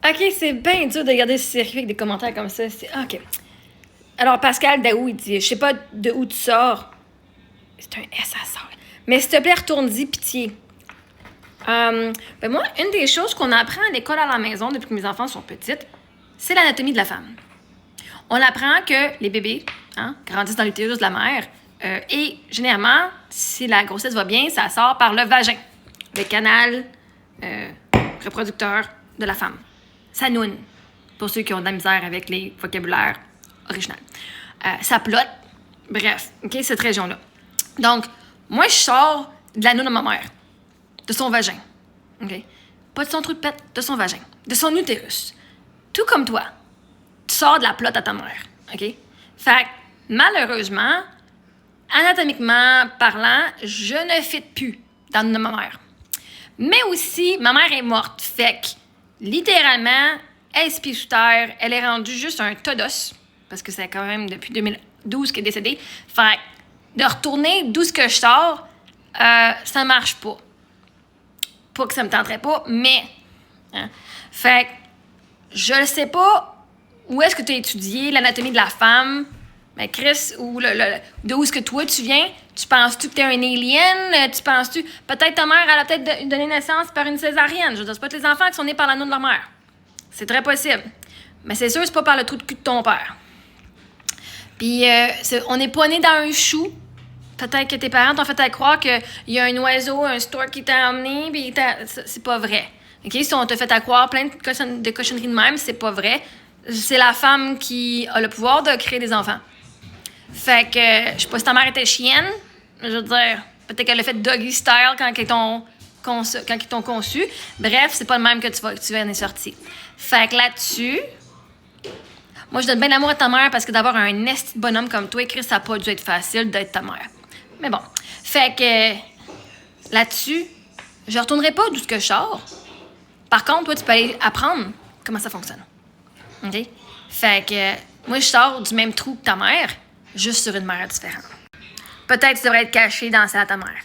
OK, c'est bien dur de garder ce circuit avec des commentaires comme ça. OK. Alors, Pascal Daou, il dit, je sais pas de où tu sors. C'est un S à sort. Mais s'il te plaît, retourne-y, pitié. Moi, une des choses qu'on apprend à l'école à la maison depuis que mes enfants sont petites, c'est l'anatomie de la femme. On apprend que les bébés grandissent dans l'utérus de la mère et généralement, si la grossesse va bien, ça sort par le vagin, le canal reproducteur de la femme. Ça noune, pour ceux qui ont de la misère avec les vocabulaires originaux. Ça plotte, bref, OK, cette région-là. Donc, moi, je sors de la noune de ma mère, de son vagin, OK? Pas de son trou de pète, de son vagin, de son utérus. Tout comme toi, tu sors de la plotte à ta mère, OK? Fait que, malheureusement, anatomiquement parlant, je ne fit plus dans la noune de ma mère. Mais aussi, ma mère est morte, fait que, littéralement, elle se pisse sous terre, elle est rendue juste un tas d'os, parce que c'est quand même depuis 2012 qu'elle est décédée. Fait que, de retourner d'où ce que je sors, ça marche pas. Pas que ça me tenterait pas, mais... Fait que, je ne sais pas où est-ce que tu as étudié l'anatomie de la femme, mais Chris, ou de où est-ce que toi tu viens? Tu penses-tu que t'es un alien? Tu penses-tu... Peut-être ta mère, elle a peut-être donné naissance par une césarienne. Je veux dire, c'est pas tous les enfants qui sont nés par la noune de leur mère. C'est très possible. Mais c'est sûr, c'est pas par le trou de cul de ton père. Puis, on n'est pas né dans un chou. Peut-être que tes parents t'ont fait à croire qu'il y a un oiseau, un stork qui t'a emmené, puis c'est pas vrai. OK? Si on t'a fait à croire plein de cochonneries de même, c'est pas vrai. C'est la femme qui a le pouvoir de créer des enfants. Fait que, je sais pas si ta mère était chienne, je veux dire, peut-être qu'elle a fait doggy style quand ils t'ont conçu. Bref, c'est pas le même que tu vas en sortir. Fait que là-dessus, moi, je donne bien l'amour à ta mère parce que d'avoir un esti de bonhomme comme toi, Chris, ça n'a pas dû être facile d'être ta mère. Mais bon, fait que là-dessus, je retournerai pas d'où ce que je sors. Par contre, toi, tu peux aller apprendre comment ça fonctionne. OK? Fait que moi, je sors du même trou que ta mère, juste sur une mère différente. Peut-être que tu devrais être caché dans celle à ta mère.